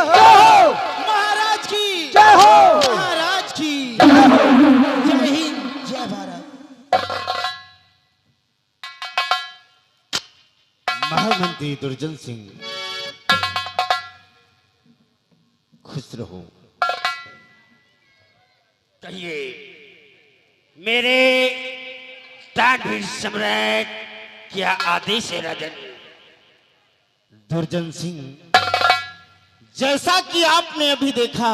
हो महाराज की जय हो महाराज की जय हिंद जय भारत। महामंत्री दुर्जन सिंह, खुश रहो। कहिए मेरे तानवीर सम्राट, क्या आदेश है राजन? दुर्जन सिंह, जैसा कि आपने अभी देखा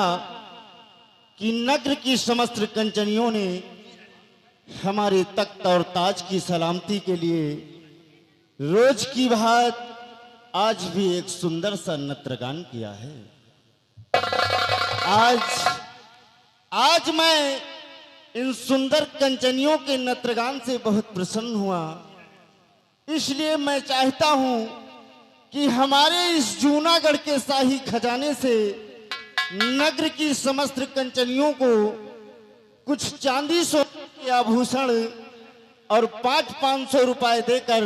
कि नगर की समस्त कंचनियों ने हमारे तख्त और ताज की सलामती के लिए रोज की बात आज भी एक सुंदर सा नृत्यगान किया है। आज मैं इन सुंदर कंचनियों के नृत्यगान से बहुत प्रसन्न हुआ। इसलिए मैं चाहता हूं कि हमारे इस जूनागढ़ के शाही खजाने से नगर की समस्त कंचनियों को कुछ चांदी सोने के आभूषण और 500-500 रुपए देकर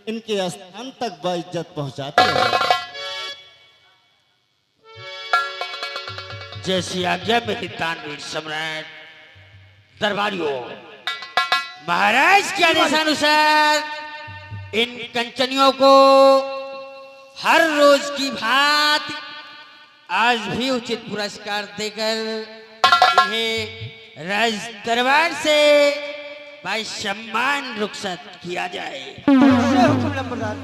इनके स्थान तक बाइज्जत पहुंचाते हैं। जैसी आज्ञा मेरे तानवीर सम्राट। दरबारियों, महाराज के आदेशानुसार इन कंचनियों को हर रोज की भांति आज भी उचित पुरस्कार देकर इन्हें राज दरबार से भाई सम्मान रुखसत किया जाए। जय हुकुम लंबरदार।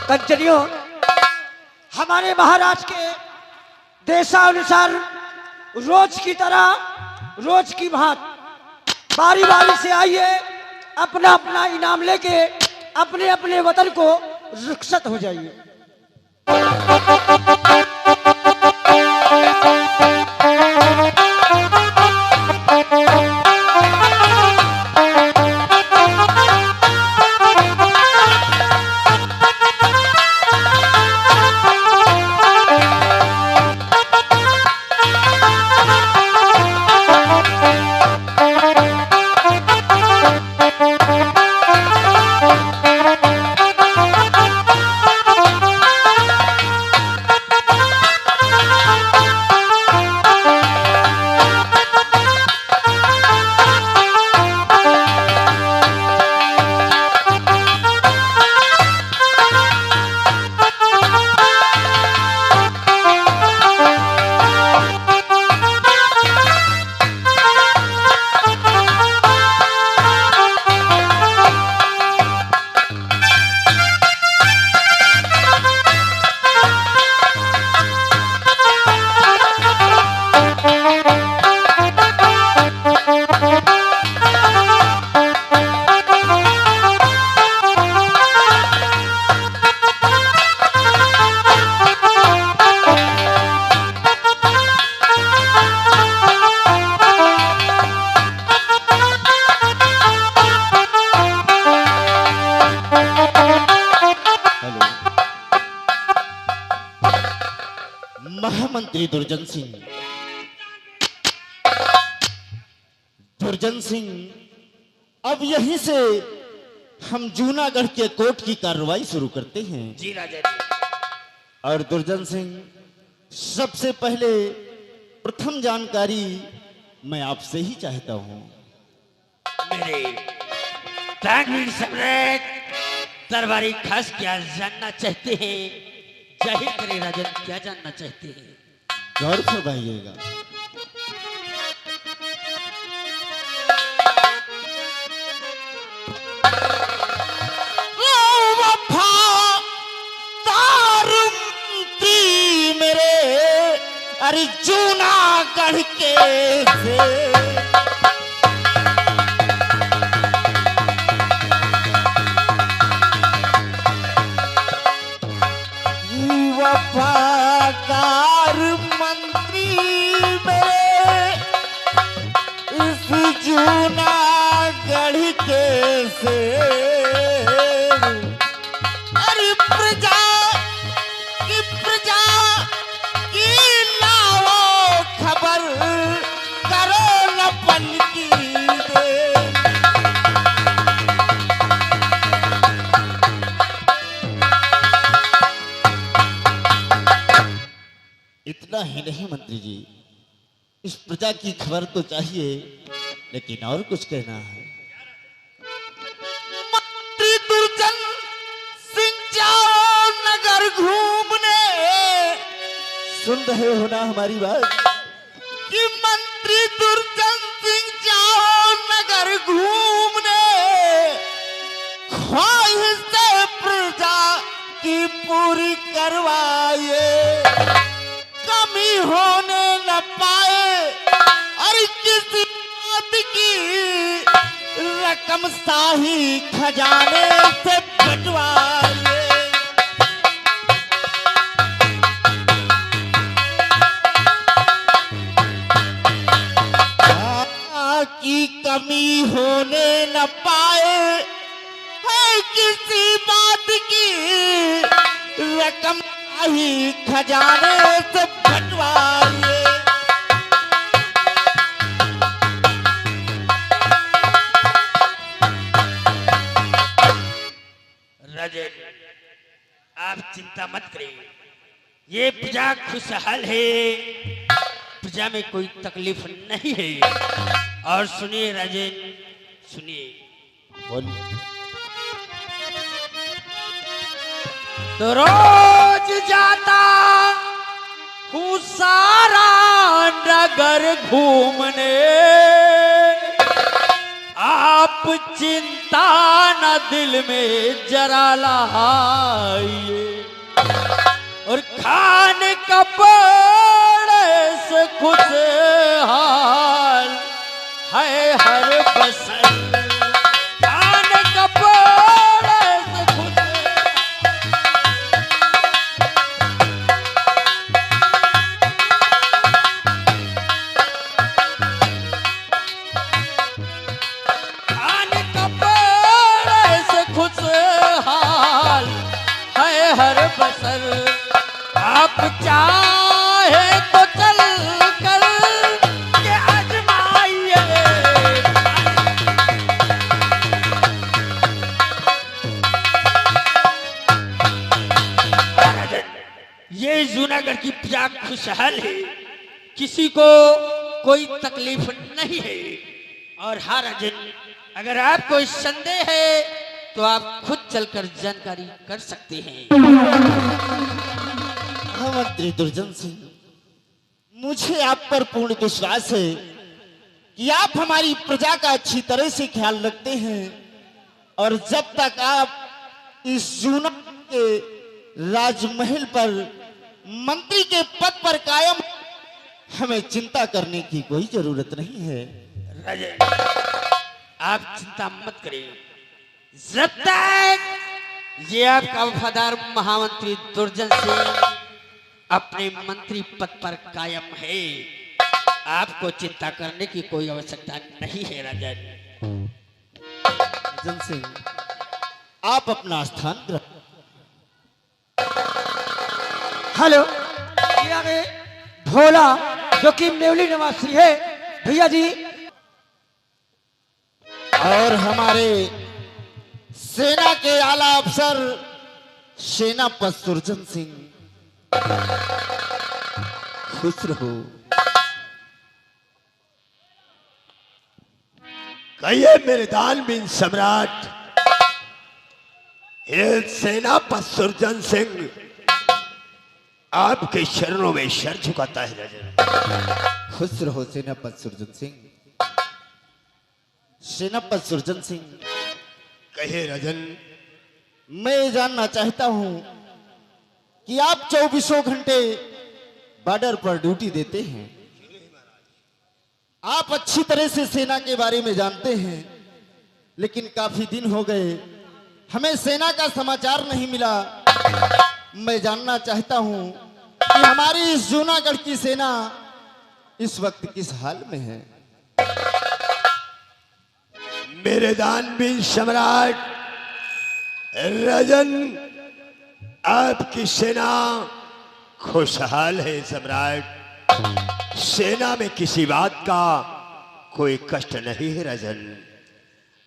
कंचनियों, हमारे महाराज के देशानुसार रोज की तरह रोज की भांति बारी बारी से आइए, अपना अपना इनाम लेके अपने अपने वतन को रुखसत हो जाइए। महामंत्री दुर्जन सिंह, दुर्जन सिंह, अब यहीं से हम जूनागढ़ के कोर्ट की कार्रवाई शुरू करते हैं। जी राजा जी। और दुर्जन सिंह, सबसे पहले प्रथम जानकारी मैं आपसे ही चाहता हूं। मेरे तानवीर सम्राट दरबारी खास क्या जानना चाहते हैं? जाहिर करें राजन, क्या जानना चाहते हैं? गौर फरमाइएगा। मेरे अरे जूनागढ़ के से वफादार मंत्री मेरे इस जूनागढ़ के से अरे प्रजा की लाओ खबर करो न पन इतना ही नहीं मंत्री जी, इस प्रजा की खबर तो चाहिए, लेकिन और कुछ कहना है। मंत्री दुर्जन सिंह जाओ नगर घूमने, सुन रहे हो ना हमारी बात? कि मंत्री दुर्जन सिंह जाओ नगर घूमने, ख्वाहिश से प्रजा की पूरी करवाइए, कमी होने न पाए और किसी बात की रकम शाही खजाने से बंटवाइए। की कमी होने न पाए है किसी बात की रकम ही खजाने से बंटवाइए। राजन, आप चिंता मत करिए, ये प्रजा खुशहाल है, प्रजा में कोई तकलीफ नहीं है। और सुनिए राजन, सुनिए, बोलिए। तो रोज जाता हूँ सारा नगर घूमने, आप चिंता न दिल में जरा लाइए, और खाने कपड़े से खुशहाल है हर बसर, खाने कपड़े से खुशहाल। खाने कपड़े से खुशहाल है हर बसर, आप चाहे तो चल कर के आजमाइए। ये जूनागढ़ की प्रजा खुशहाल है, किसी को कोई तकलीफ नहीं है। और हाँ राजन, अगर आपको संदेह है तो आप खुद चलकर जानकारी कर सकते हैं। हाँ मंत्री दुर्जन सिंह, मुझे आप पर पूर्ण विश्वास है कि आप हमारी प्रजा का अच्छी तरह से ख्याल रखते हैं, और जब तक आप इस जूनागढ़ के राजमहल पर मंत्री के पद पर कायम, हमें चिंता करने की कोई जरूरत नहीं है। राजन, आप चिंता मत करिए, जब तक ये आपका वफादार महामंत्री दुर्जन सिंह अपने मंत्री पद पर कायम है, आपको चिंता करने की कोई आवश्यकता नहीं है। राजन दुर्जन सिंह, आप अपना स्थान ग्रहण। हेलो, ये आगे भोला जो कि नेवली निवासी है भैया जी, और हमारे सेना के आला अफसर सेनापति सुरजन सिंह, खुश रहो। कहिए मेरे दानवीर सम्राट, ये सेनापति सुरजन सिंह आपके शरणों में सर झुकाता है। राजन खुश रहो सेनापति सुरजन सिंह। सेनापति सुरजन सिंह, कहिए राजन। मैं ये जानना चाहता हूं कि आप 24 घंटे बॉर्डर पर ड्यूटी देते हैं, आप अच्छी तरह से सेना के बारे में जानते हैं, लेकिन काफी दिन हो गए हमें सेना का समाचार नहीं मिला। मैं जानना चाहता हूं कि हमारी इस जूनागढ़ की सेना इस वक्त किस हाल में है। मेरे दानवीर सम्राट राजन, आपकी सेना खुशहाल है सम्राट। सेना में किसी बात का कोई कष्ट नहीं है राजन।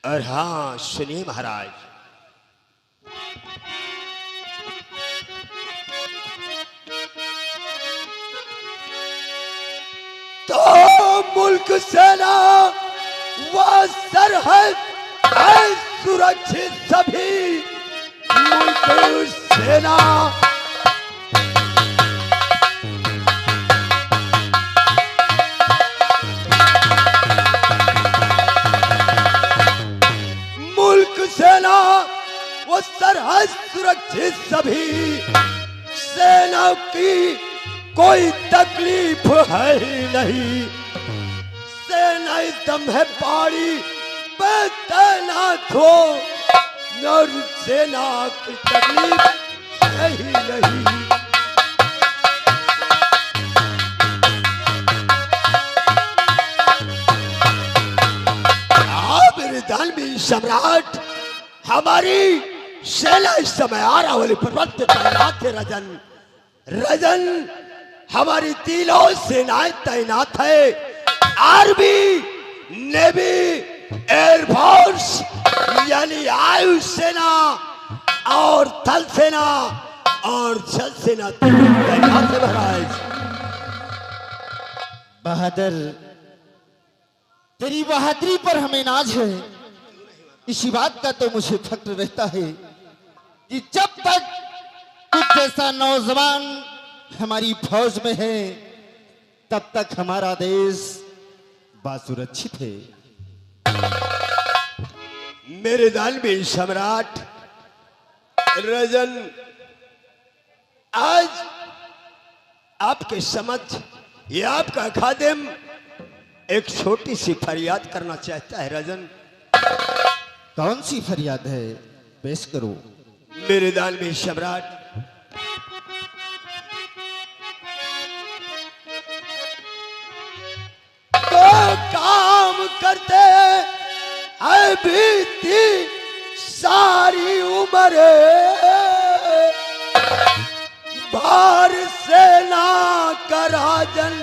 और हाँ सुनिए महाराज, मुल्क सेना व सरहद है सुरक्षित सभी मुल्क सेना। मुल्क सेना वो सरहद सुरक्षित सभी सेना की कोई तकलीफ है ही नहीं। सेना दम है पहाड़ी पे तैनात हो और सेना की तकलीफ है ही नहीं। दानवी सम्राट हमारी सेना इस समय आरावली पर्वत पे तैनात है। रजन रजन हमारी तीनों सेनाएं तैनात है। आर्मी, नेवी, एयरफोर्स यानी वायु सेना और थल सेना और जल सेना तैनात है महाराज। बहादुर, तेरी बहादुरी पर हमें नाज है। इसी बात का तो मुझे फक्र रहता है कि जब तक कुछ जैसा नौजवान हमारी फौज में है तब तक हमारा देश बासुरक्षित है। मेरे दानवी सम्राट रजन, आज आपके समक्ष ये आपका खादिम एक छोटी सी फरियाद करना चाहता है। रजन, कौन सी फरियाद है? पेश करो। मेरे दानवी सम्राट, तो काम करते है बीती सारी उम्र, भार सेना का राजन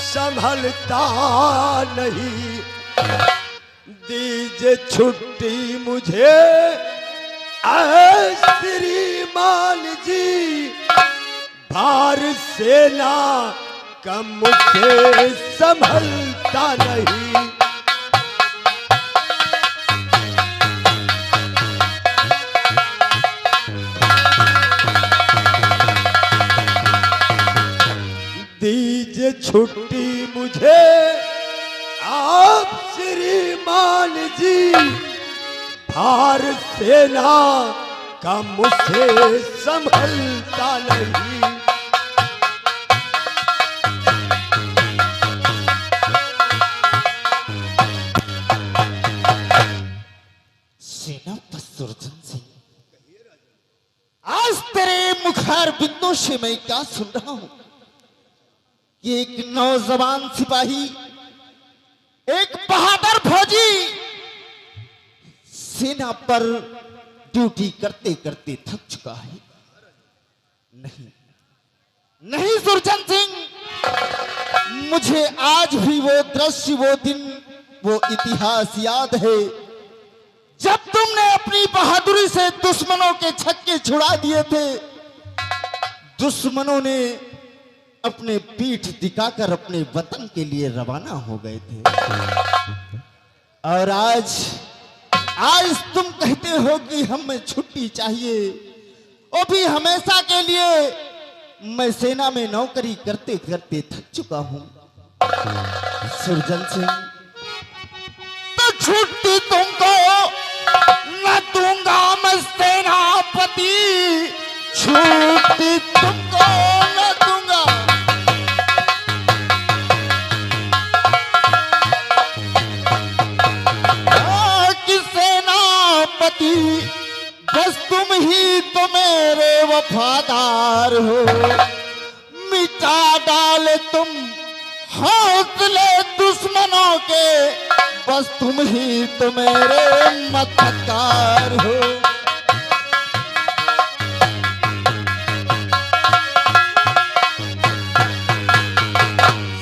संभलता नहीं। दीजिए छुट्टी मुझे श्रीमान जी, भार सेना का मुझे संभलता नहीं। दीजिए छुट्टी मुझे आप श्रीमान जी, भार सेना का मुझे संभलता नहीं। सेनापति सुरजन सिंह, आज तेरे मुखार बिंदु से मैं क्या सुन रहा हूं कि एक नौजवान सिपाही, एक बहादुर फौजी सेना पर ड्यूटी करते करते थक चुका है। नहीं नहीं सुरजन सिंह, मुझे आज भी वो दृश्य, वो दिन, वो इतिहास याद है जब तुमने अपनी बहादुरी से दुश्मनों के छक्के छुड़ा दिए थे। दुश्मनों ने अपने पीठ दिखाकर अपने वतन के लिए रवाना हो गए थे। और आज तुम कहते हो कि हमें छुट्टी चाहिए, वो भी हमेशा के लिए। मैं सेना में नौकरी करते करते थक चुका हूं। सुरजन सिंह, तो छुट्टी तुमको न दूंगा मैं सेनापति, छुट्टी तुमको न दूंगा। कि सेनापति बस तुम ही तो मेरे वफादार हो, मिटा डाले तुम हौसले दुश्मनों के, बस तुम ही तो मेरे मददगार हो।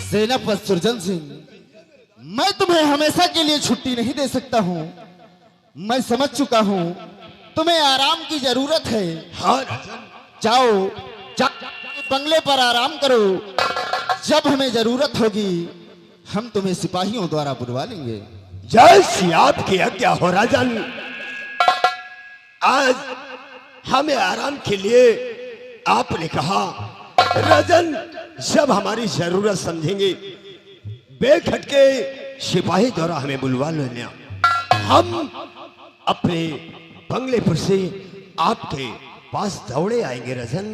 सेनापति सुरजन सिंह, मैं तुम्हें हमेशा के लिए छुट्टी नहीं दे सकता हूं। मैं समझ चुका हूं तुम्हें आराम की जरूरत है। जाओ, बंगले पर आराम करो। जब हमें जरूरत होगी हम तुम्हें सिपाहियों द्वारा बुलवा लेंगे। जैसी आपकी आज्ञा हो राजन। आज हमें आराम के लिए आपने कहा, राजन जब हमारी जरूरत समझेंगे बेखटके सिपाही द्वारा हमें बुलवा लेना। हम अपने बंगले पर से आपके पास दौड़े आएंगे राजन।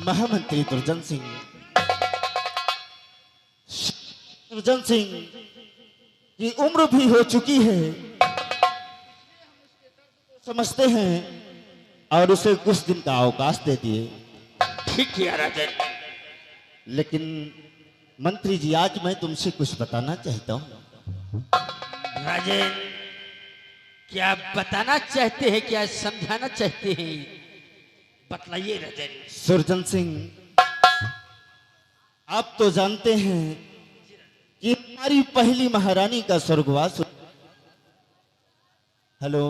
महामंत्री दुर्जन सिंह, दुर्जन सिंह की उम्र भी हो चुकी है, समझते हैं, और उसे कुछ दिन का अवकाश दे दिए। ठीक किया राजन। लेकिन मंत्री जी, आज मैं तुमसे कुछ बताना चाहता हूँ। राजन, क्या बताना चाहते हैं, क्या समझाना चाहते हैं, बतलाइए राजन। सुरजन सिंह, आप तो जानते हैं कि हमारी पहली महारानी का स्वर्गवास, हेलो,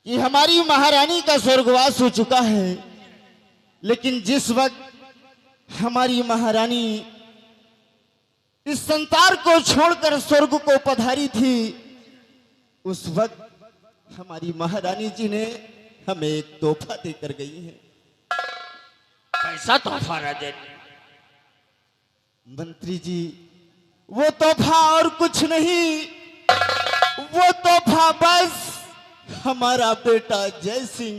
कि हमारी महारानी का स्वर्गवास हो चुका है। लेकिन जिस वक्त हमारी महारानी इस संसार को छोड़कर स्वर्ग को पधारी थी, उस वक्त हमारी महारानी जी ने हमें एक तोहफा देकर गई है। कैसा तोहफा राजन? मंत्री जी, वो तोहफा और कुछ नहीं, वो तोहफा बस हमारा बेटा जय सिंह,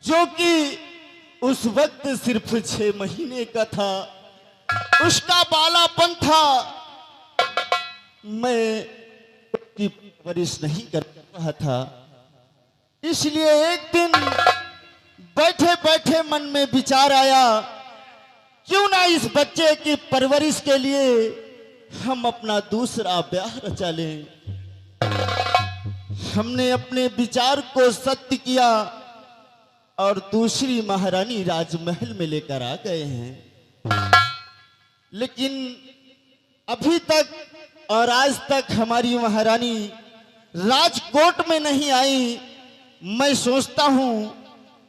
जो कि उस वक्त सिर्फ 6 महीने का था, उसका बालापन था। मैं उसकी परवरिश नहीं कर रहा था, इसलिए एक दिन बैठे बैठे मन में विचार आया, क्यों ना इस बच्चे की परवरिश के लिए हम अपना दूसरा ब्याह रचा लें। हमने अपने विचार को सत्य किया और दूसरी महारानी राजमहल में लेकर आ गए हैं। लेकिन अभी तक और आज तक हमारी महारानी राजकोट में नहीं आई। मैं सोचता हूं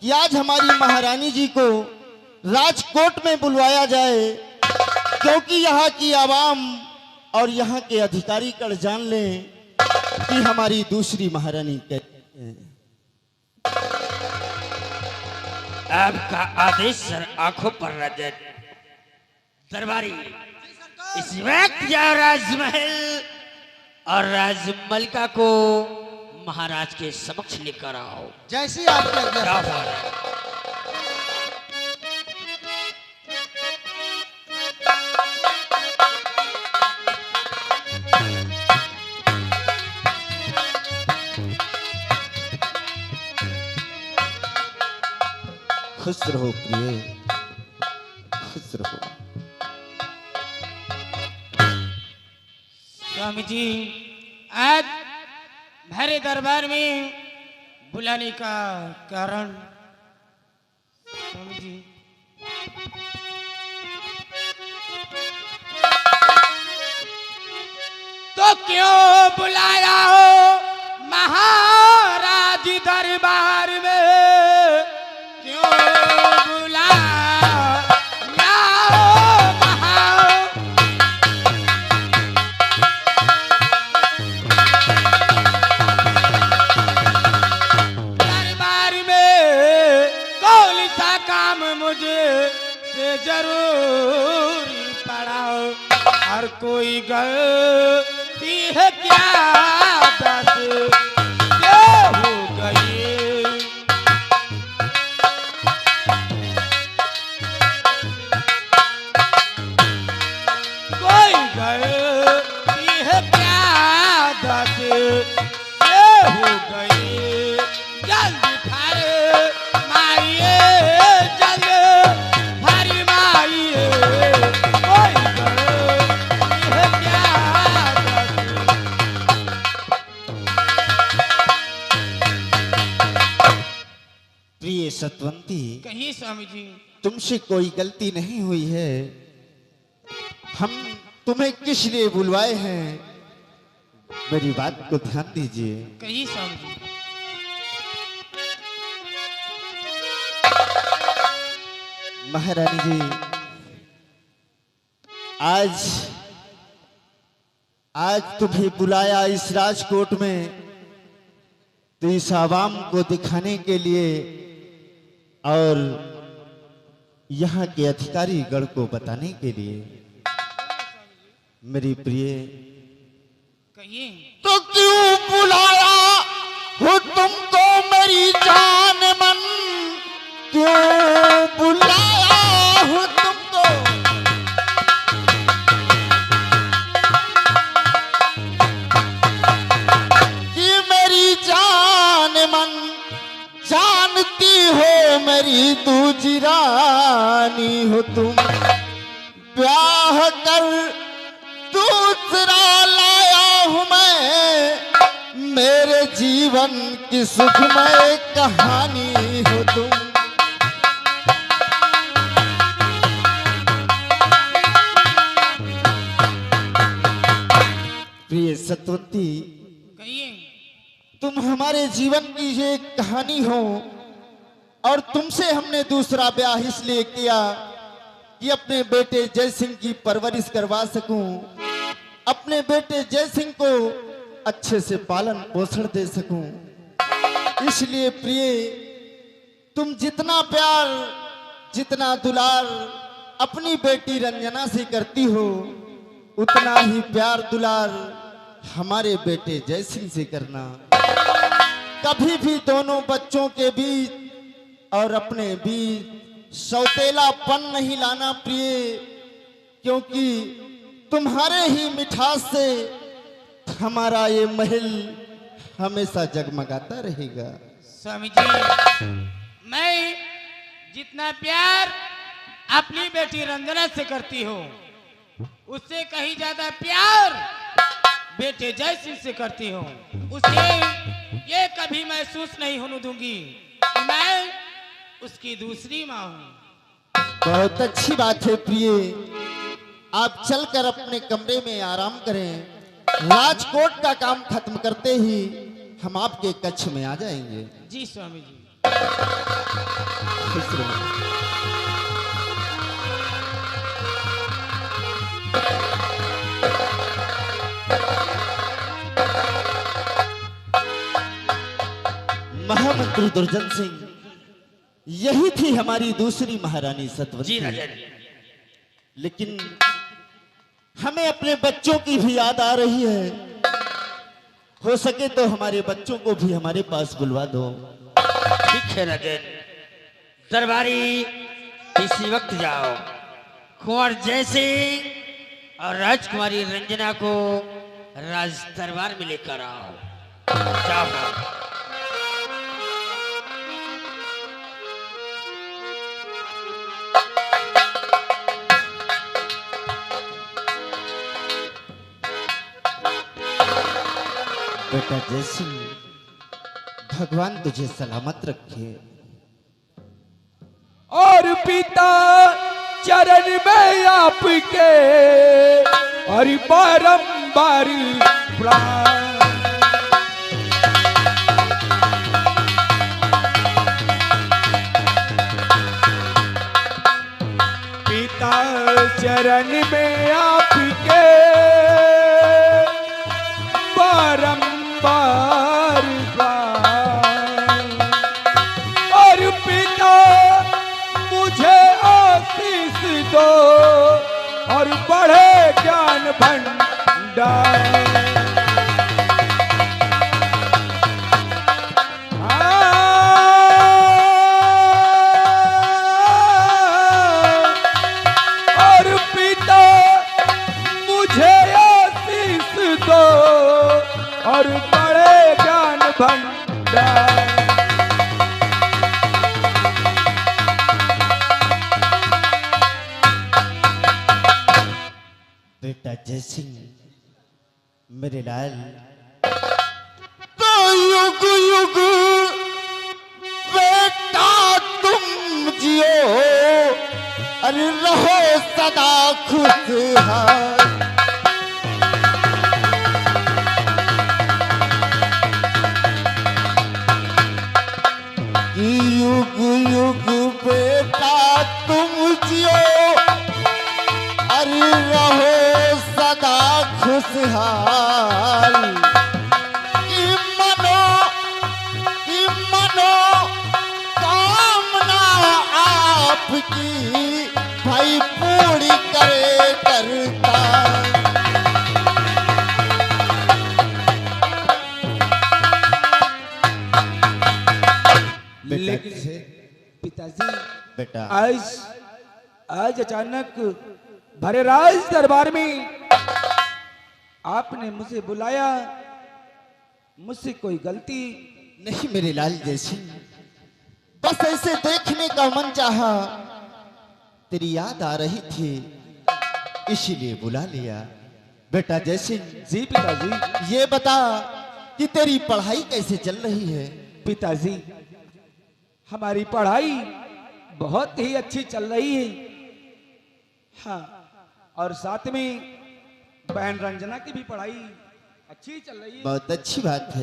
कि आज हमारी महारानी जी को राजकोट में बुलवाया जाए, क्योंकि यहाँ की आवाम और यहाँ के अधिकारी कर जान लें कि हमारी दूसरी महारानी कैसी है। आपका आदेश सर, आंखों पर राजन। दरबारी, इस वक्त जाओ राजमहल और राजमलिका को महाराज के समक्ष लेकर आओ। जैसी आपकी आज्ञा। जाओ महाराज। खुश रहो प्रिय, खुश रहो। स्वामी जी, आज भरे दरबार में बुलाने का कारण? स्वामी जी, तो क्यों बुलाया हो महाराज दरबार में? क्यों बुलाया हो दरबार में? कौन सा काम मुझे से जरूरी पड़ा? हर कोई गलती है क्या बस ये हो गई? कोई गलती है क्या बस ये हो गई? जल्दी फर मारिए, जल्दी फर मारिए। कोई गलती है क्या बस? प्रिय सतवंती, कहिए स्वामी जी। तुमसे कोई गलती नहीं हुई है। हम तुम्हें किस लिए बुलवाए हैं मेरी बात को ध्यान दीजिए। कहिए स्वामी जी। महारानी जी, आज तुम्हें बुलाया इस राजकोट में तो इस आवाम को दिखाने के लिए और यहाँ के अधिकारी गण को बताने के लिए। मेरी प्रिय, कहिए। तो क्यों बुलाया हो तुमको मेरी जान मन, क्यों बुलाया हो तुमको? कि मेरी जान मन जानती हो मेरी दूजी रानी हो तुम, ब्याह कर दूसरा लाया हूं मैं, मेरे जीवन की सुखमय कहानी हो तुम। प्रिय सतवती, कहिए। तुम हमारे जीवन की ये कहानी हो और तुमसे हमने दूसरा ब्याह इसलिए किया कि अपने बेटे जय सिंह की परवरिश करवा सकूं, अपने बेटे जय सिंह को अच्छे से पालन पोषण दे सकूं। इसलिए प्रिय, तुम जितना प्यार जितना दुलार अपनी बेटी रंजना से करती हो, उतना ही प्यार दुलार हमारे बेटे जय सिंह से करना। कभी भी दोनों बच्चों के बीच और अपने बीच सौतेलापन नहीं लाना प्रिय, क्योंकि तुम्हारे ही मिठास से हमारा ये महल हमेशा जगमगाता रहेगा। स्वामी जी, मैं जितना प्यार अपनी बेटी रंजना से करती हूँ, उससे कहीं ज्यादा प्यार बेटे जय सिंह से करती हूँ। उसे ये कभी महसूस नहीं होने दूंगी कि मैं उसकी दूसरी माँ हूँ। बहुत अच्छी बात है प्रिय, आप चलकर अपने कमरे में आराम करें। राजकोट का काम खत्म करते ही हम आपके कक्ष में आ जाएंगे। जी स्वामी जी। खुश रहो। महामंत्री दुर्जन सिंह, यही थी हमारी दूसरी महारानी जी सतवती। राजन। लेकिन हमें अपने बच्चों की भी याद आ रही है। हो सके तो हमारे बच्चों को भी हमारे पास बुलवा दो। ठीक है राजन, दरबारी इसी वक्त जाओ, कुंवर जय सिंह और राजकुमारी रंजना को राज दरबार में लेकर आओ। जाओ। बेटा जय सिंह, भगवान तुझे सलामत रखे। और पिता चरण में आपके और बारंबार प्राण, पिता चरण में आपके बारंबार प्राण, और पिता मुझे आशीष दो और बढ़े ज्ञान भंडार। और पिता मुझे आशीष दो और बड़े ज्ञान भंडार। बेटा जय सिंह, मेरे लाल, तो युग युग बेटा तुम जियो, अरे रहो सदा खुशहाल। युग युग बेटा तुम जियो, अरे रहो सदा खुशहाल। कि मनो कामना आपकी भाई पूरी करे करता। लेकिन पिताजी बेटा आज अचानक भरे राज दरबार में आपने मुझे बुलाया, मुझसे कोई गलती? नहीं मेरे लाल जैसी, बस ऐसे देखने का मन चाहा, तेरी याद आ रही थी इसीलिए बुला लिया। बेटा जैसिंह, जी पिताजी। ये बता कि तेरी पढ़ाई कैसे चल रही है? पिताजी हमारी पढ़ाई बहुत ही अच्छी चल रही है। हाँ, और साथ में बहन रंजना की भी पढ़ाई अच्छी चल रही है। बहुत अच्छी बात है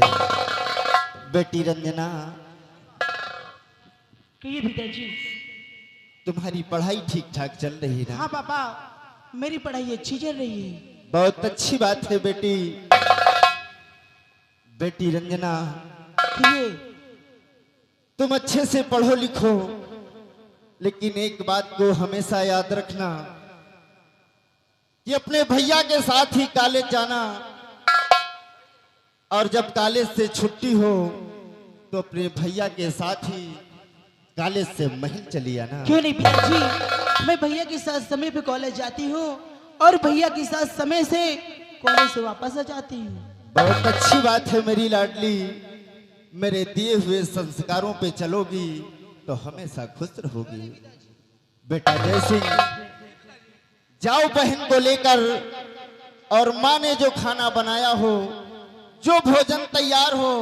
बेटी रंजना। कहिए पिताजी। तुम्हारी पढ़ाई ठीक ठाक चल रही है ना? हाँ पापा, मेरी पढ़ाई अच्छी चल रही है। बहुत अच्छी बात है बेटी। बेटी रंजना, कहिए। तुम अच्छे से पढ़ो लिखो, लेकिन एक बात को हमेशा याद रखना कि अपने भैया के साथ ही कॉलेज जाना, और जब कॉलेज से छुट्टी हो तो अपने भैया के साथ ही कॉलेज से महल चली आना। क्यों नहीं पिताजी, मैं भैया के साथ समय पे कॉलेज जाती हूँ और भैया के साथ समय से कॉलेज से वापस आ जाती हूँ। बहुत अच्छी बात है मेरी लाडली। मेरे दिए हुए संस्कारों पे चलोगी तो हमेशा खुश रहोगी। बेटा जयसिंह, जाओ बहन को लेकर, और माँ ने जो खाना बनाया हो, जो भोजन तैयार हो,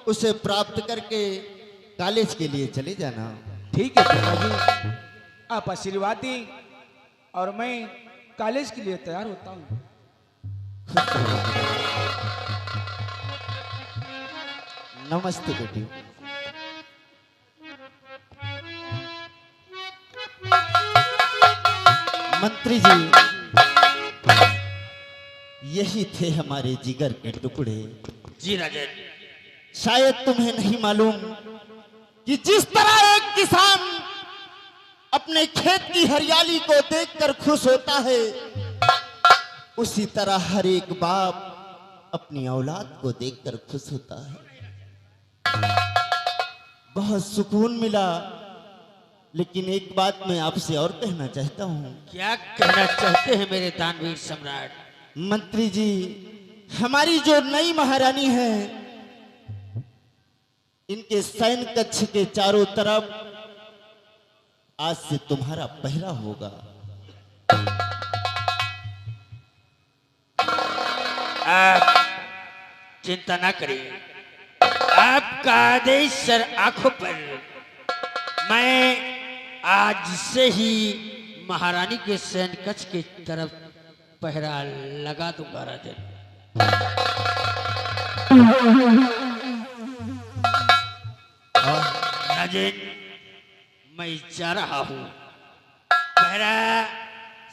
उसे प्राप्त करके कॉलेज के लिए चले जाना। ठीक है पिताजी, आप आशीर्वाद दें और मैं कॉलेज के लिए तैयार होता हूँ। नमस्ते बेटी। मंत्री जी, यही थे हमारे जिगर के टुकड़े। जी राजन। शायद तुम्हें नहीं मालूम कि जिस तरह एक किसान अपने खेत की हरियाली को देखकर खुश होता है, उसी तरह हर एक बाप अपनी औलाद को देखकर खुश होता है। बहुत सुकून मिला, लेकिन एक बात मैं आपसे और कहना चाहता हूँ। क्या कहना चाहते हैं मेरे दानवीर सम्राट? मंत्री जी, हमारी जो नई महारानी है, इनके सैन्य कक्ष के चारों तरफ आज से तुम्हारा पहरा होगा। आप चिंता ना करिए, आपका आदेश सर आंखों पर। मैं आज से ही महारानी के सैन्य कक्ष की तरफ पहरा लगा दूंगा राजन। राजन, मैं जा रहा हूं, पहरा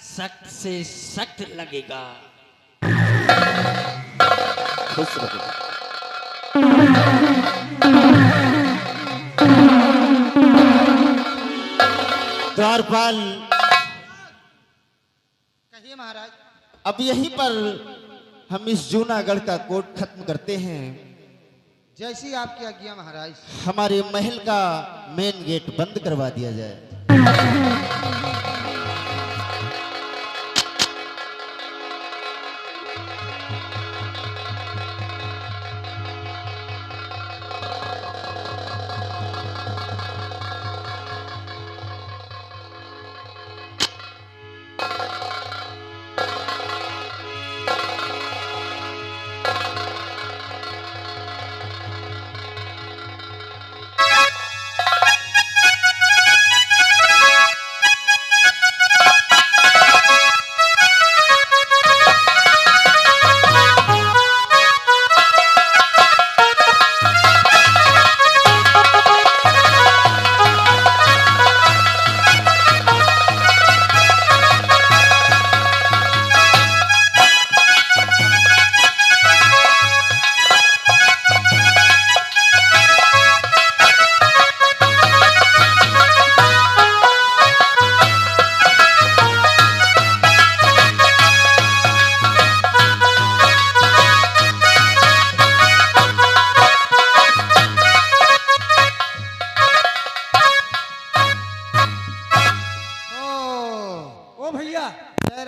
सख्त से सख्त लगेगा। खुश रहो। द्वारपाल, कहिए महाराज। अब यहीं पर हम इस जूनागढ़ का कोर्ट खत्म करते हैं। जैसी आपकी आज्ञा महाराज। हमारे महल का मेन गेट बंद करवा दिया जाए।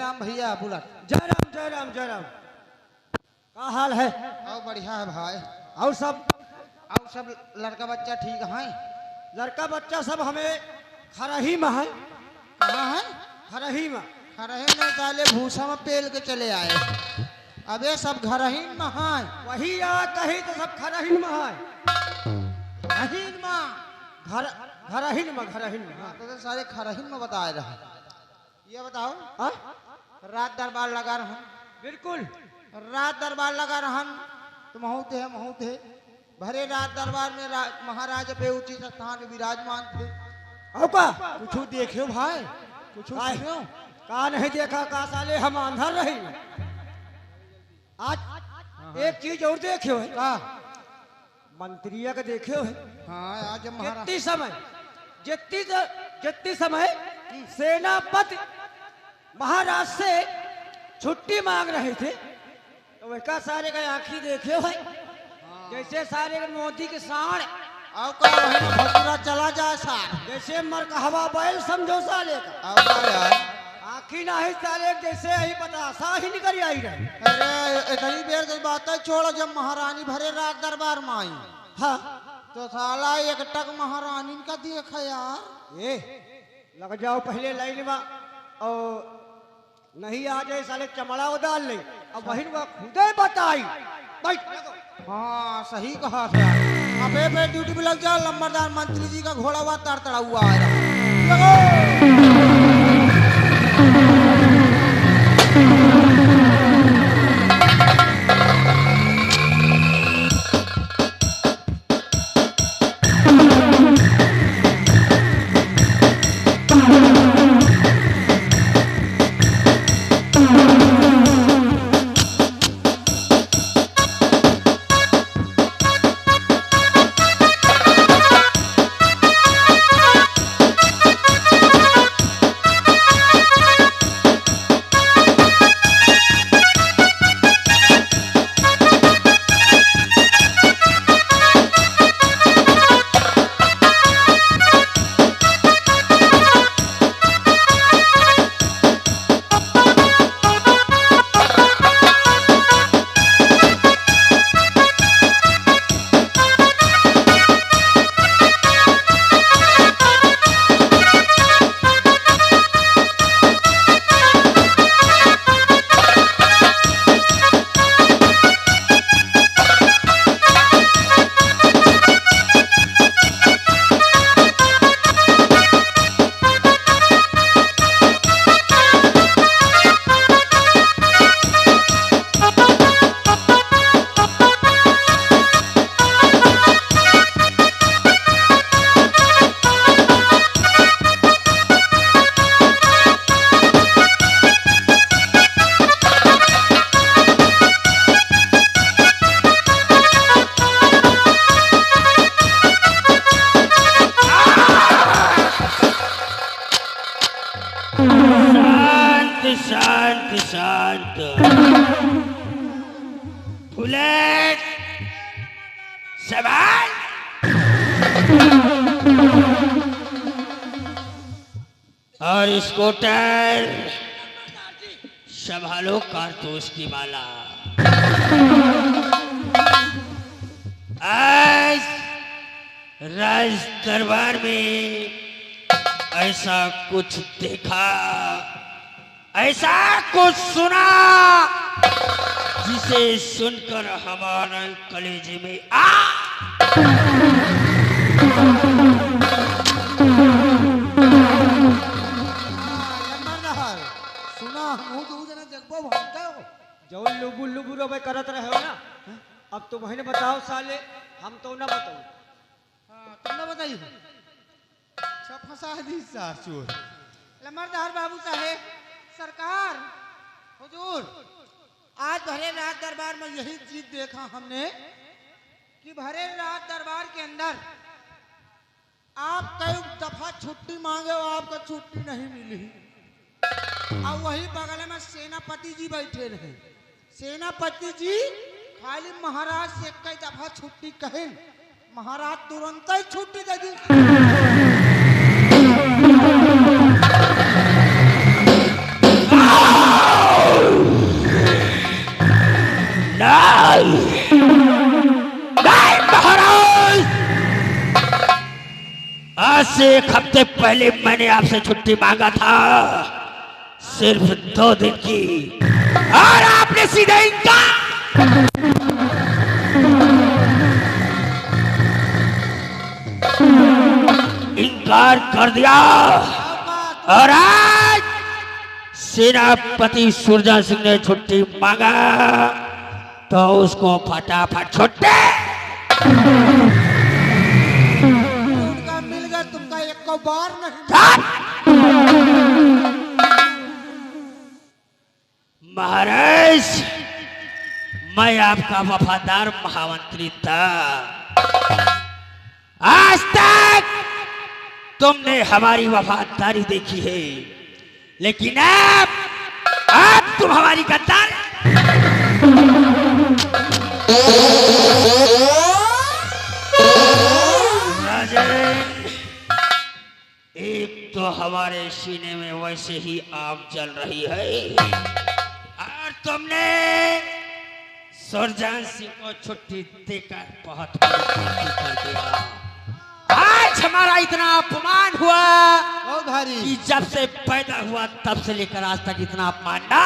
राम भैया बुलट। जय राम जय राम जय राम। का हाल है? और बढ़िया है भाई। और सब लड़का बच्चा ठीक है? लड़का बच्चा सब हमें खरही में है। कहाँ है? खरही में। खरही में साले भूसा में पेल के चले आए। अबे सब घरहीन में है। वही आ कही तो सब खरहीन में है। घरहीन में? घरहीन में। हाँ। तो सारे खरहीन में बताए रहे। ये बताओ, हाँ? रात दरबार लगा रहन। बिल्कुल। रात दरबार लगा रहन तो महूत है भरे रात दरबार में महाराज पे उचित स्थान में विराजमान थे। और का कुछ देखे भाई? कुछ देखे? का नहीं देखा? का साले हम अंधर रही। आज एक चीज और देखे हो का मंत्रिया के देखे हो। हाँ, आज महाराज जितनी समय सेनापति महाराज से छुट्टी मांग रहे थे तो वह सारे का आंखी देखे हो। जैसे सारे मोदी के साण और का भटूरा चला जाए सार। जैसे मर का हवा बैल समझो साले का। और का यार आखी ना ही साले जैसे यही पता सा ही निकल आई रहे। अरे इतनी देर की बात है छोड़। जब महारानी भरे रात दरबार में आई हाँ तो साला एक टक महारानी का देखा यार। ये लग जाओ पहले लाइन में और नहीं आ जाए साले चमड़ा उदाल ले। अब वही खुदे बताई भाई। हाँ सही कहा था। अबे पे ड्यूटी पे लग जा। लंबरदार मंत्री जी का घोड़ा हुआ तड़तड़ा हुआ शांत बुलेट सवाल और स्कूटर संभालो कारतूस की माला। आज राज दरबार में ऐसा कुछ देखा, ऐसा कुछ सुना जिसे सुनकर हमारे कलेजे में सुना हूँ तू जना जगबो भागता हो जो लुबु लुबु रो करत रहे हो ना। अब तुम ही बताओ साले, हम तो ना बताओ। हाँ तुमने बताई हो सब फंसा दी सासुर। लमरदार बाबू साहेब सरकार हुजूर, आज भरे रात दरबार में यही चीज देखा हमने कि भरे रात दरबार के अंदर आप कई दफा छुट्टी मांगे हो, आपको छुट्टी नहीं मिली। और वही बगल में सेनापति जी बैठे रहे। सेनापति जी खाली महाराज से कई दफा छुट्टी कहे, महाराज तुरंत ही छुट्टी दे दी। से 1 हफ्ते पहले मैंने आपसे छुट्टी मांगा था, सिर्फ 2 दिन की, और आपने सीधे इनकार कर दिया। और आज सेनापति सुरजन सिंह ने छुट्टी मांगा तो उसको फटाफट छुट्टी। उनका मिल गया, तुमका एक को बार नहीं। महाराज, मैं आपका वफादार महामंत्री था। आज तक तुमने हमारी वफादारी देखी है, लेकिन अब तुम हमारी गद्दार। राजन, एक तो हमारे सीने में वैसे ही आग जल रही है, और तुमने सुरजन सिंह को छुट्टी देकर बहुत बड़ी गलती कर दिया। आज हमारा इतना अपमान हुआ बहुत भारी। कि जब से पैदा हुआ तब से लेकर आज तक इतना अपमान ना।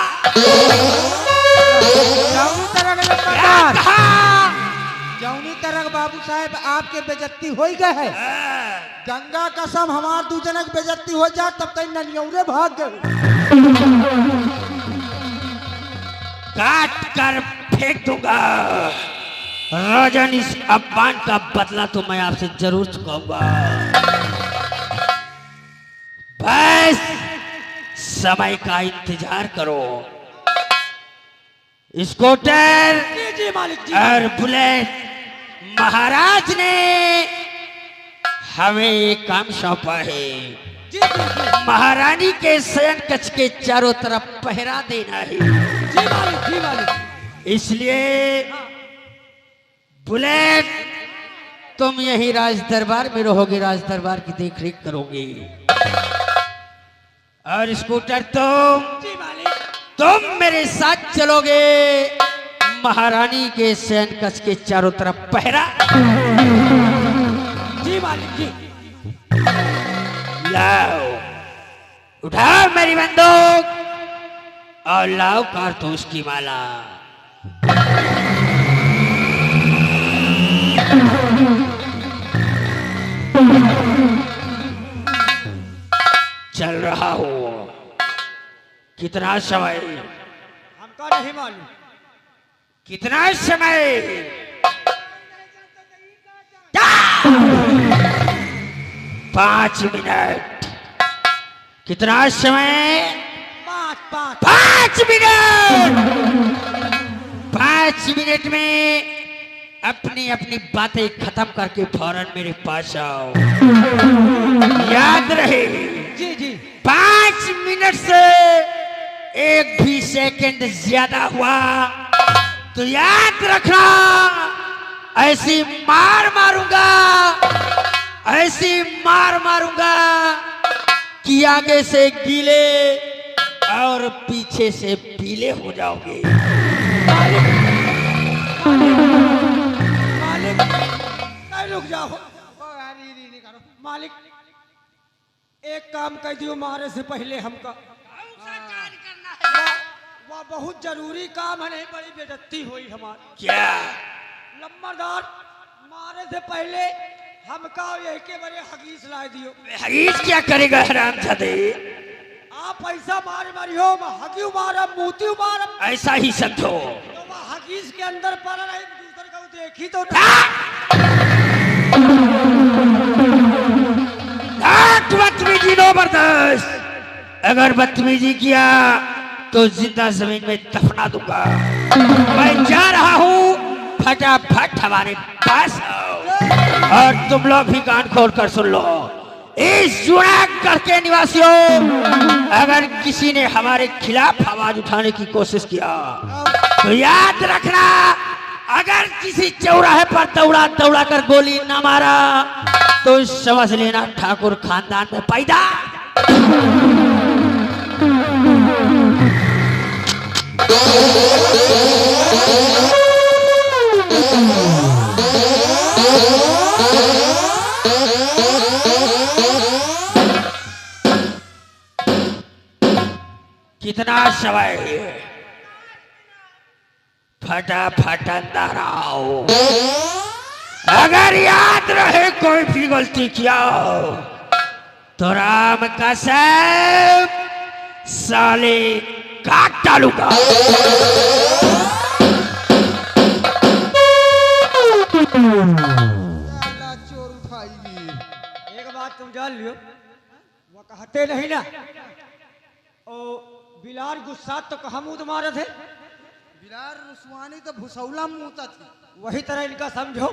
जौनी तरह के क्या लंबादार, कहा? जौनी तरह के बाबू साहब आपके बेजती हो गए है। गंगा कसम हमार दू जनक बेजती हो जा तब तक ननियौरे भाग गए। काट कर फेंक दूंगा। राजन, इस अपमान का बदला तो मैं आपसे जरूर चुकाऊंगा। बस समय का इंतजार करो। स्कूटर जी जी मालिक जी। और बुलेट, महाराज ने हमें एक काम सौंपा है। जी जी जी महारानी के शयन कक्ष के चारों तरफ पहरा देना है। जी मालिक, जी मालिक। इसलिए बुलेट, तुम यही राज दरबार में रहोगे, राज दरबार की देखरेख करोगे। और स्कूटर जी मालिक। तुम मेरे साथ चलोगे, महारानी के शयन कक्ष के चारों तरफ पहरा। जी मालिक जी। लाओ, उठाओ मेरी बंदूक और लाओ कारतूस की माला। चल रहा हूं। कितना समय? हमका नहीं मालूम। कितना समय? 5 मिनट। कितना समय? 5 मिनट। 5 मिनट में अपनी अपनी बातें खत्म करके फौरन मेरे पास आओ। याद रहे, जी जी। 5 मिनट से एक भी सेकंड ज्यादा हुआ तो याद रखना, ऐसी मार मारूंगा, ऐसी मार मारूंगा कि आगे से गीले और पीछे से पीले हो जाओगे। मालिक, नहीं रुक जाओ मालिक। एक काम कर दियो, मारे से पहले हमका वह बहुत जरूरी काम है, नहीं बड़ी बेइज्जती हुई हमारी। क्या? लम्बादार, मारे से पहले हमका यही के बड़े हगीस ला दियो। हगीस क्या करेगा हरामजादे? आप ऐसा मार मारियो, मैं हगी मारब, मूती मारब। ऐसा ही समझो। तो वह हगीस के अंदर पड़ा रहे, दूसरे को देखी तो बदतमीजी नो बर्दाश्त। अगर बदतमीजी किया तो जिंदा जमीन में दफना दूंगा। मैं जा रहा हूँ, फटाफट हमारे पास आओ। और तुम लोग भी कान खोल कर सुन लो, इस जूनागढ़ के निवासियों, अगर किसी ने हमारे खिलाफ आवाज उठाने की कोशिश किया तो याद रखना, अगर किसी चौराहे पर दौड़ा दौड़ा कर गोली न मारा तो समझ लेना ठाकुर खानदान में पैदा। कितना समय फटाफट अंदर आओ। अगर याद रहे कोई भी गलती किया तो राम कसम साले काट डालूंगा। साला चोर उठाई ली। एक बात तुम जान लियो, वो कहते नहीं ना, ओ बिलार गुस्सा तो कहा मुंह तुम्हारे थे, बिलार रुसवानी तो भुसौला मुंहता थी। वही तरह इनका समझो।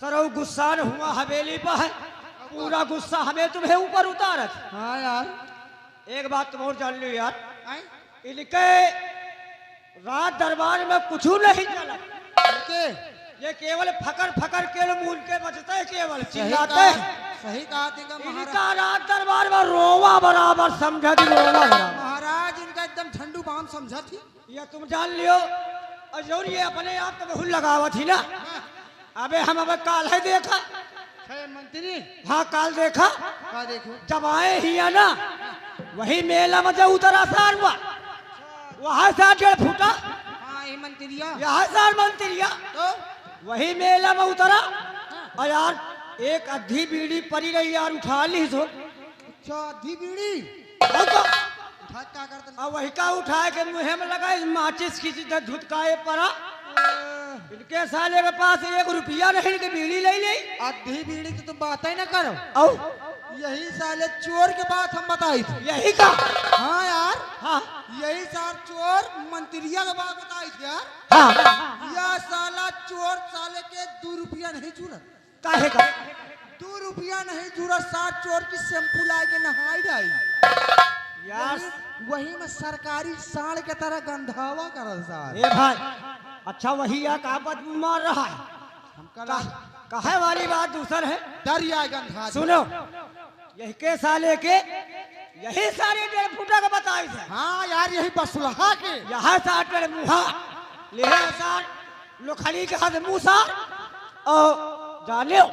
सर गुस्सा न हुआ हवेली पर है, पूरा गुस्सा हमें तुम्हें ऊपर उतारत। हाँ यार। एक बात तुम और जान लियो यार, आए? इनके रात दरबार में कुछ नहीं चला, इनके ये केवल फकर फकर के मुंह के बचते हैं, केवल सही चिल्लाते कहा, हैं। सही कहा थी का महाराज। इनका रात दरबार में रोवा बराबर समझा थी, रोवा बराबर। महाराज इनका एकदम ठंडू बाम समझा थी। ये तुम जान लियो, और जो ये अपने आप को बहुत लगावा थी ना। अबे हम अब काल है देखा, है मंत्री। हाँ काल देखा, का देखो। जब आए ही है ना, वही मेला में जब उतरा सार हुआ, वहाँ से 1.5 फुटा, हाँ ये मंत्रिया। यहाँ सार मंत्रिया, तो वही मेला में उतरा। और यार एक अद्धी बीड़ी पड़ी रही यार, उठा ली तो अच्छा आधी बीड़ी और तो उठा क्या करते? और वही का उठा के मुँह में लगा, इस माचिस की चीज धुतकाए पड़ा। इनके साले के पास 1 रुपया नहीं कि बीड़ी ले ली। आधी बीड़ी तो तुम बात ही ना करो। और यही साले चोर के बात हम बताई थी। यही का, हाँ यार, हाँ यही साल चोर मंत्रिया के बात बताई थी यार। हाँ, यह साला चोर साले के 2 रुपया नहीं चूरा, काहे का 2 रुपया नहीं चूरा। 60 चोर की शैम्पू ला के नहाई डाई यार। वही में सरकारी साड़ के तरह गंधावा करल सार। ए भाई, अच्छा वही या का बात मार रहा है, हमका कहे वाली बात दूसर है। दरिया गंधा। सुनो, यही के साले के यही सारे 1.5 फुटा का बताई थे। हाँ यार यही बसुलहा के। यहाँ से 8 मुहा ले सार लोखड़ी के हाथ मुँह सार, और जानियो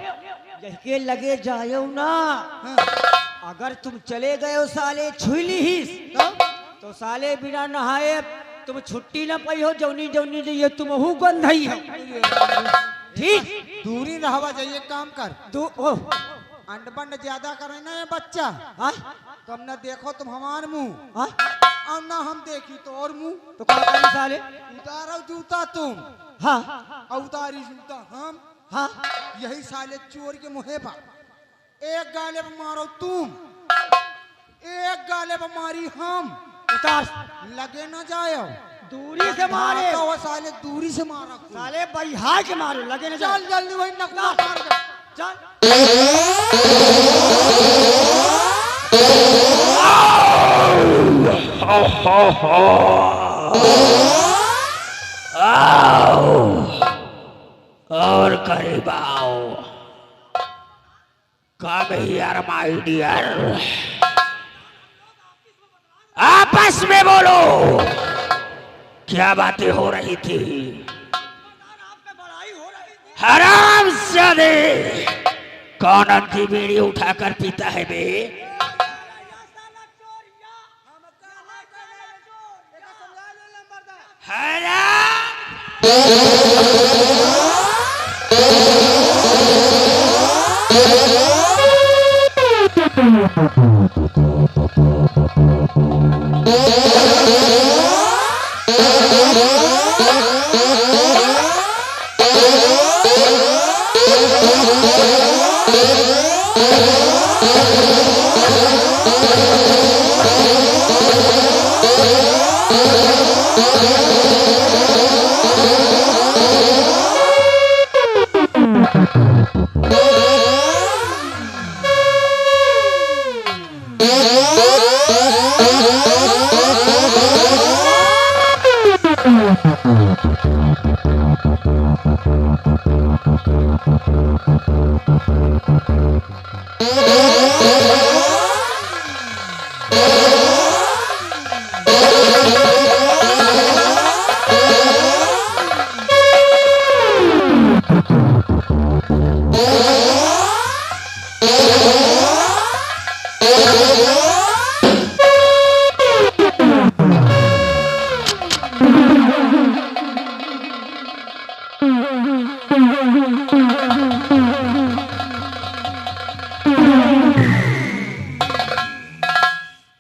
यही के लगे जायो ना। अगर तुम चले गए हो साले छुईली ही तो साले बिना नहाए तुम छुट्टी ना पाई हो, जौनी जौनी ये तुम हु गंधई हो। ठीक, दूरी रहवा जाइए। काम कर, ओ अंड बंड ज्यादा करे ना ये बच्चा। हाँ तुम न देखो तुम हमार मुंह, हाँ, और ना हम देखी तो और मुंह। तो क्या करें साले। उतारो जूता तुम, हाँ और उतारी जूता हम। हाँ, यही साले चोर के मुहे पर एक गाले पर मारो तुम, एक गाले पर मारी हम। उतार, लगे न जायो, दूरी से मारे तो वो साले दूरी से मारा। साले बहिहा के मारो, लगे ना चल जल्दी वही नकुला मार दे। चल। और करीब आओ। कम हियर माय डियर, आपस में बोलो, क्या बातें हो रही थी? हराम ज़ादे, कौन अंधी बीड़ी उठाकर पीता है बे?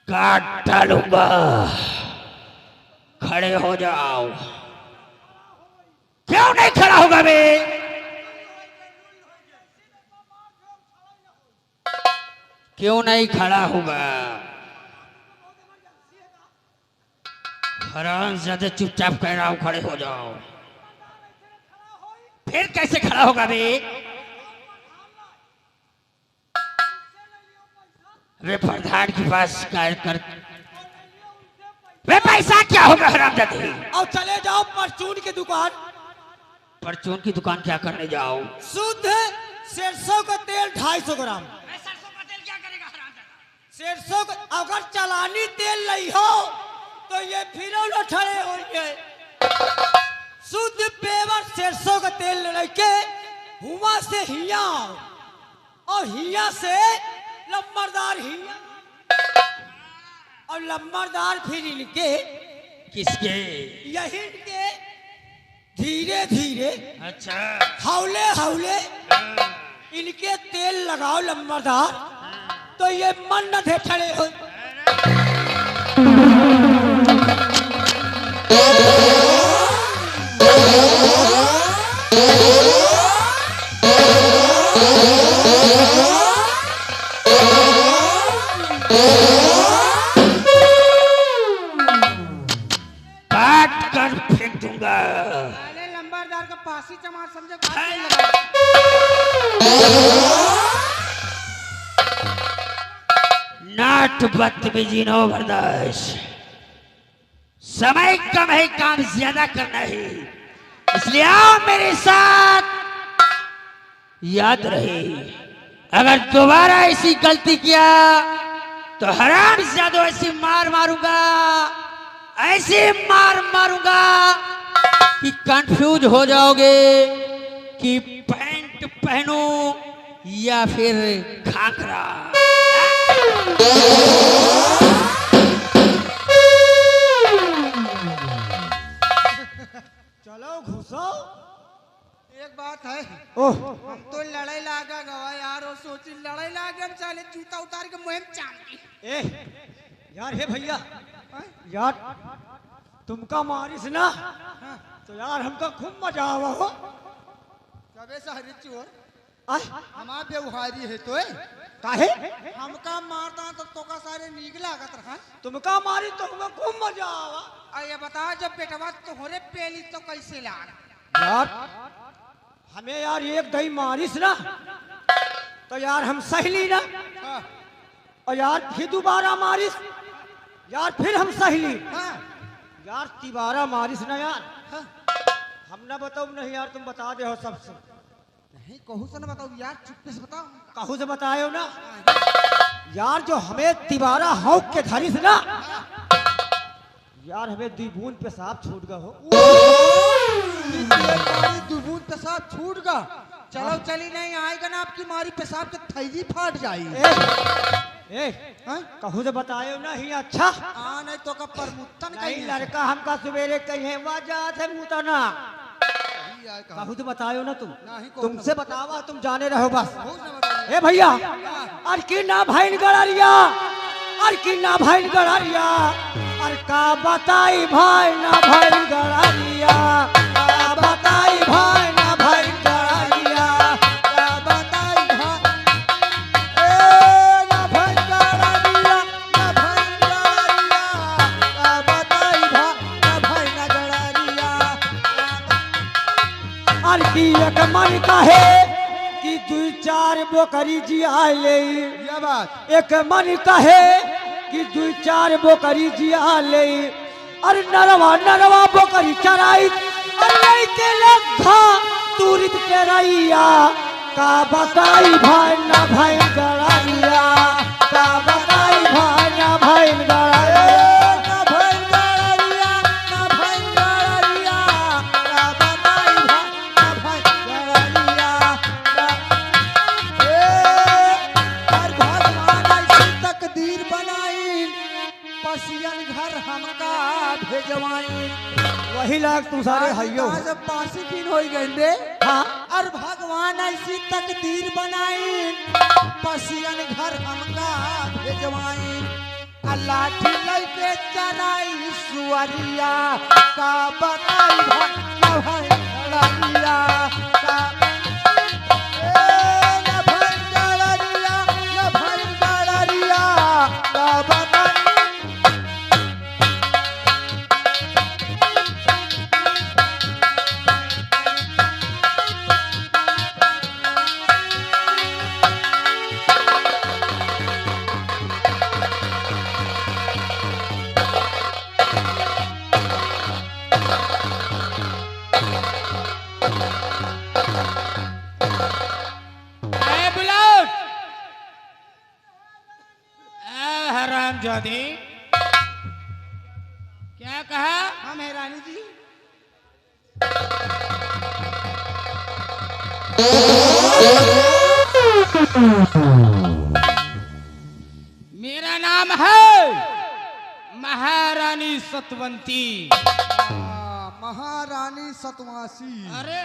काट डालूंगा। खड़े हो जाओ। क्यों नहीं खड़ा होगा बे? क्यों नहीं खड़ा होगा? हरामजादे चुपचाप कह रहा हूं खड़े हो जाओ। फिर कैसे खड़ा होगा बे? वे प्रधान के पास कार्य कर वे पैसा क्या होगा हरामजादे? और चले जाओ परचून की दुकान। परचून की दुकान क्या करने जाओ? शुद्ध सरसों का तेल 250 ग्राम। सरसों का तेल क्या करेगा हरामजादा? सरसों का अगर चलानी तेल नहीं हो तो ये फिर न ठड़े होंगे। शुद्ध पेवर सरसों का तेल लेके हुआ से हिया और हिया से लंबरदार हिया और लंबरदार फिर इनके किसके? यही इनके धीरे धीरे अच्छा हौले हौले इनके तेल लगाओ लंबरदार तो ये मन न थे ठड़े हो। काट कर फेंक दूंगा। पहले लंबरदार का फांसी चमार समझे फांसी लगा। नाट बदतमीजी नो बर्दाश्त। समय कम है, काम ज्यादा करना है, इसलिए आओ मेरे साथ। याद रहे अगर दोबारा ऐसी गलती किया तो हराम ज्यादा ऐसी मार मारूंगा, ऐसी मार मारूंगा कि कंफ्यूज हो जाओगे कि पैंट पहनो या फिर घाघरा। चलो घुसो। एक बात है, ओह हम तो लड़ाई लागा गवा यार और सोची लड़ाई लागे हम चाले जूता उतार के मुहिम चांदी। ए यार हे भैया यार तुमका मारिस ना तो यार हमका खूब मजा आवा हो। कबे सारे चोर आय, हमार व्यवहारी है तो काहे हमका मारता तो तोका सारे नीक लागत रहा। तुमका मारी तो हमका खूब मजा आवा। और ये बता जब बेटवा तोहरे पेली तो कैसे लाग? यार हमें यार एक दही मारिस ना तो यार हम सहली ना हाँ, और यार फिर दोबारा मारिस यार फिर हम सहली हाँ, यार तिबारा मारिस ना यार हाँ। हम ना बताओ नहीं यार तुम बता दे हो सबसे। नहीं कहूँ से ना बताओ यार, चुप्पे से बताओ। कहू से बतायो ना यार जो हमें तिबारा हौक के धरिस ना यार हमें द्विबून पेशाब छूट गया हो। दुबून पेशाब छूट गा। चलो चली नहीं आएगा ना आपकी मारी पेशाब के थैली फाट जाएगी। ए कहू से बतायो ना ही अच्छा हाँ नहीं तो का परमुत्तन नहीं कहीं लड़का हमका सवेरे कहे वजात है मुतना कहू तो बतायो ना तुम नहीं, कहू तुमसे बतावा तुम जाने रहो बस। बहुत ना बताइए। ए भैया अर की ना भाई गड़रिया अर की ना भाई गड़रिया अर का बताई भाई ना भाई गड़रिया का बताई भाई ना भाई गड़रिया का बताई भाई ए ना भाई गड़रिया ना भाई गड़रिया का बताई भाई ना भाई ना गड़रिया अर की एक मन कहे कि 2-4 बोकरी जिया ले ये बात एक मन कहे कि 2-4 बोकरी जिया ले अरे नरवा नरवा बोकरी चराई अरे के लखा तुरित के रैया का बताई भाई ना भाई गड़रिया का बताई भाई ना भाई गड़रिया ना भाई गड़रिया ना भाई गड़रिया का बताई भाई ना भाई गड़रिया हर भगवान ऐसी तकदीर बनाई पसियन घर हमका भेजवाई। वही लाग तू सारे हइयो कहाँ से पासी दिन हो गए रे। हाँ और भगवान ऐसी तकदीर बनाई पसियन घर हमका भेजवाई। लाठी लैके चराई सुअरिया का बताई भैया का का बताई हरामजादी, क्या कहा? हाँ महारानी जी। मेरा नाम है महारानी सतवंती। महारानी सतवासी। अरे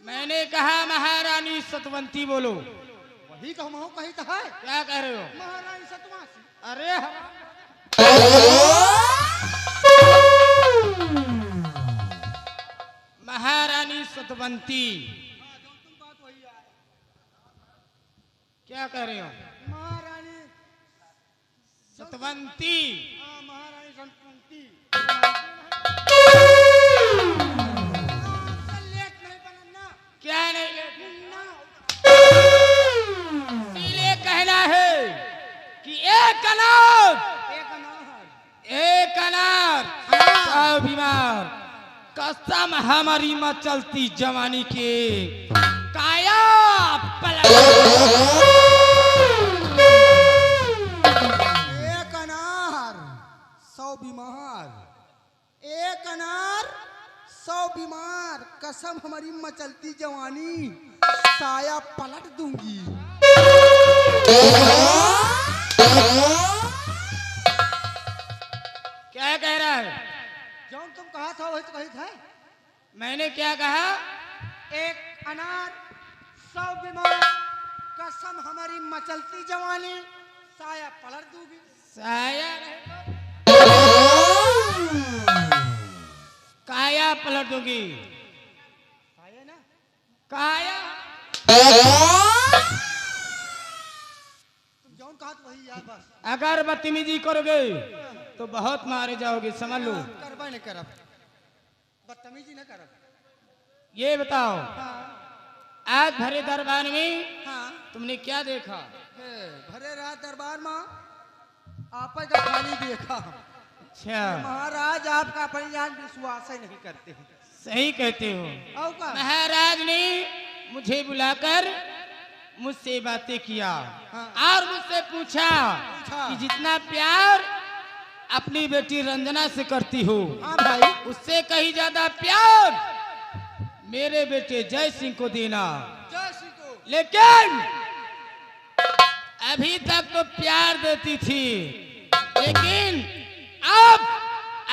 मैंने कहा महारानी सतवंती बोलो। वही तो हम कही तो है। क्या कह रहे हो? महारानी सतवासी। अरे महारानी सतवंती, क्या कह रहे हो? महारानी सतवंती। हाँ, महारानी सतवंती। लेट नहीं बनना। क्या नहीं लेट? ना। इसीलिए कहना है कि एक अनार सौ बीमार, कसम हमारी मचलती जवानी के काया पलट। एक अनार 100 बीमार। एक अनार 100 बीमार, कसम हमारी मचलती जवानी साया पलट दूंगी। क्या कह रहा है? जौन तुम कहा था वही तो कही था। मैंने क्या कहा? एक अनार 100 बीमार, कसम हमारी मचलती जवानी साया पलट दूंगी। साया नहीं, काया पलट दूंगी। साया ना। काया। तुम जौन कहा तो वही यार बस। अगर बदतमीजी करोगे तो बहुत मारे जाओगे, समझ लो। करबा नहीं करब, बदतमीजी न करब। ये बताओ, हाँ आज भरे दरबार में हाँ। तुमने क्या देखा? हे, भरे रात दरबार में आपस का खाली देखा। अच्छा, महाराज आपका परिणाम विश्वास ही नहीं करते हैं। सही कहते हो। और का? महाराज ने मुझे बुलाकर मुझसे बातें किया हाँ। और मुझसे पूछा कि जितना प्यार अपनी बेटी रंजना से करती हो, हाँ भाई। उससे कहीं ज्यादा प्यार मेरे बेटे जय सिंह को देना। जय श्री को। लेकिन अभी तक तो प्यार देती थी, लेकिन अब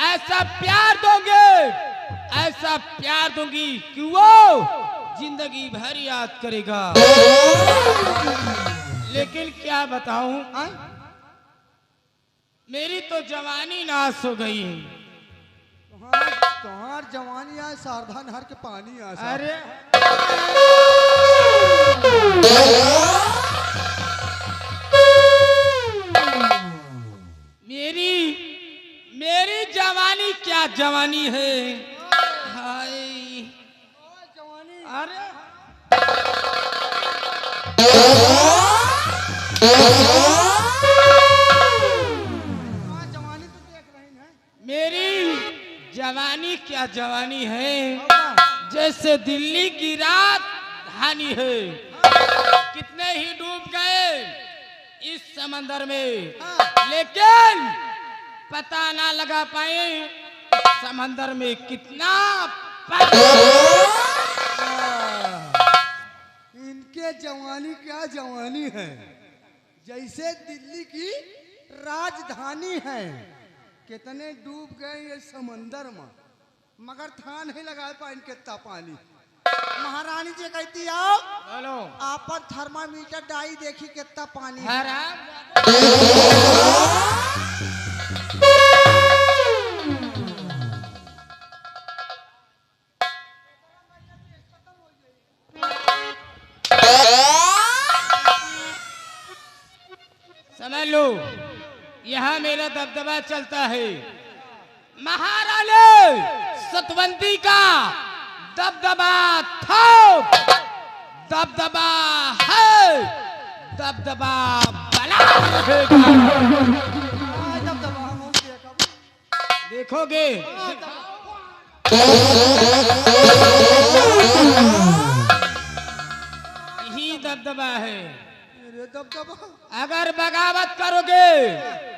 ऐसा प्यार दोगे, ऐसा प्यार दूंगी कि वो जिंदगी भर याद करेगा। लेकिन क्या बताऊं, हाँ? मेरी तो जवानी नाश हो गई। तुम्हार जवानी आए शारदा नहर के पानी आ। अरे मेरी मेरी जवानी क्या जवानी है। हाय जवानी। अरे जवानी तो देख रही है। मेरी जवानी क्या जवानी है, जैसे दिल्ली की रात धानी है। कितने ही डूब गए इस समंदर में, लेकिन पता ना लगा पाए समंदर में कितना इनके जवानी क्या जवानी है, जैसे दिल्ली की राजधानी है। कितने डूब गए ये समंदर में, मगर था नहीं लगा पा इनके पानी। महारानी जी कहती आओ बोलो आपन थर्मामीटर डाई देखी कितना पानी है। हराम समझ लो यहाँ मेरा दबदबा चलता है। महारानी सतवंती का दबदबा था, दबदबा है, दबदबा बना रहेगा। देखोगे यही दबदबा है। अगर बगावत करोगे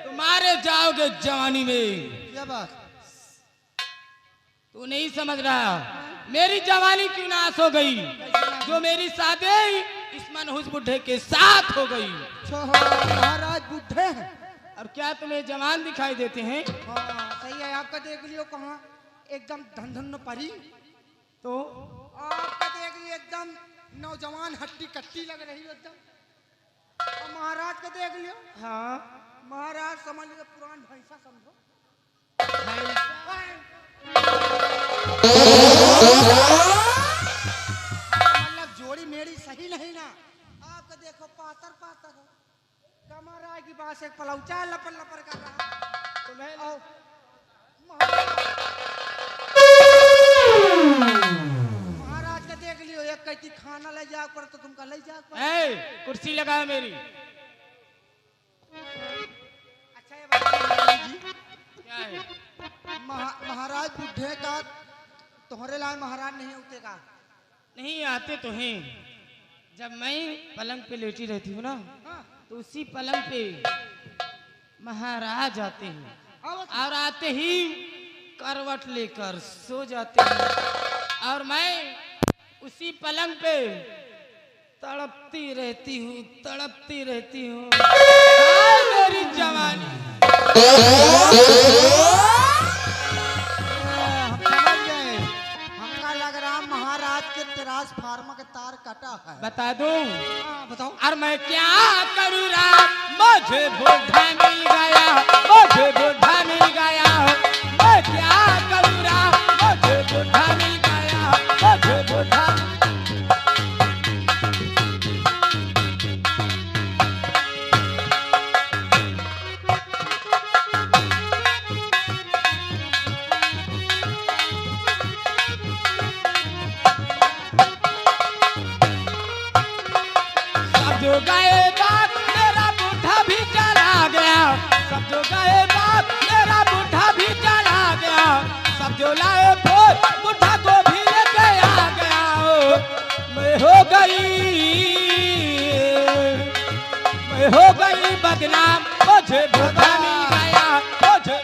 तो मारे जाओगे जवानी में। क्या बात? तू नहीं समझ रहा मेरी जवानी क्यों नाश हो गई, जो मेरी शादी इस मनहूस बुढ़े के साथ हो गई। महाराज बुढ़े हैं और क्या तुम्हें जवान दिखाई देते हैं? हाँ सही है। आपका देख लियो कहाँ एकदम धन धन परी, तो आपका देख लियो एकदम नौजवान हट्टी कट्टी लग रही हो एकदम। और महाराज का देख लियो, हाँ महाराज समझ लियो पुरान भैंसा समझो। मतलब जोड़ी मेरी सही नहीं ना। आपका देखो पातर पातर हो, कमर की बात एक पलौचा लपड़ लपड़ कर रहा। तुम्हें महाराज का देख लियो, एक कहती खाना ले जाओ पर तो तुमका ले जाओ पर। कुर्सी लगाओ मेरी। अच्छा ये बताइए जी, क्या है? महाराज बुढ़े का तुम्हारे लाए महाराज नहीं उठेगा? नहीं आते तो हैं। जब मैं पलंग पे लेटी रहती हूँ ना, तो उसी पलंग पे महाराज आते हैं और आते ही करवट लेकर सो जाते हैं और मैं उसी पलंग पे तड़पती रहती हूँ, तड़पती रहती हूँ। मेरी जवानी हम समझ गए। हमका लग रहा महाराज के ट्रांसफार्मर के तार कटा है। बता दूं? हाँ बताओ। और मैं क्या करूँ राम, मुझे बुढ़ा मिल गया, मुझे बुढ़ा मिल गया। मैं क्या करूँ राम, मुझे बुढ़ा मिल गया, मुझे बुढ़ा। जो गए बात मेरा बुढ़ा भी चला गया, सब जो गए बात मेरा बुढ़ा भी चला गया, सब जो लाए फोन बुढ़ा को भी लेके आ गया। मैं हो गई बदनाम, मुझे बुढ़ा मिल गया, मुझे।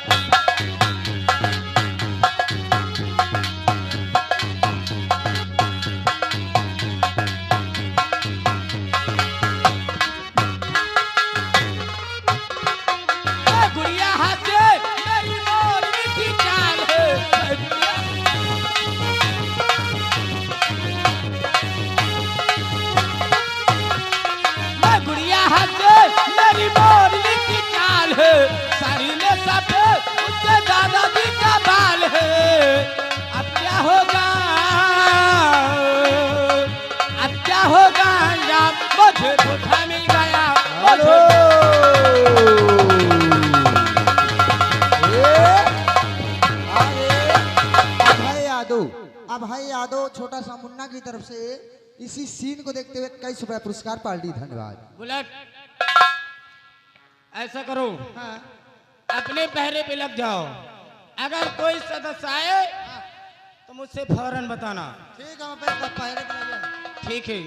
गुड़िया हंसे मेरी मोरनी की चाल है, मैं गुड़िया हंसे मेरी मोरनी की चाल है, साड़ी में सफेद उससे दादाजी का बाल है। अब क्या होगा, अब क्या होगा अंजाम, मुझे बुढ़ा मिल गया, मुझे। अभय यादव छोटा सा मुन्ना की तरफ से इसी सीन को देखते हुए 21 रुपया पुरस्कार पार्टी। धन्यवाद। बुलेट ऐसा करो, हाँ। अपने पहरे पे लग जाओ। अगर कोई सदस्य आए तो मुझसे फौरन बताना। ठीक है मैं पहले ठीक है।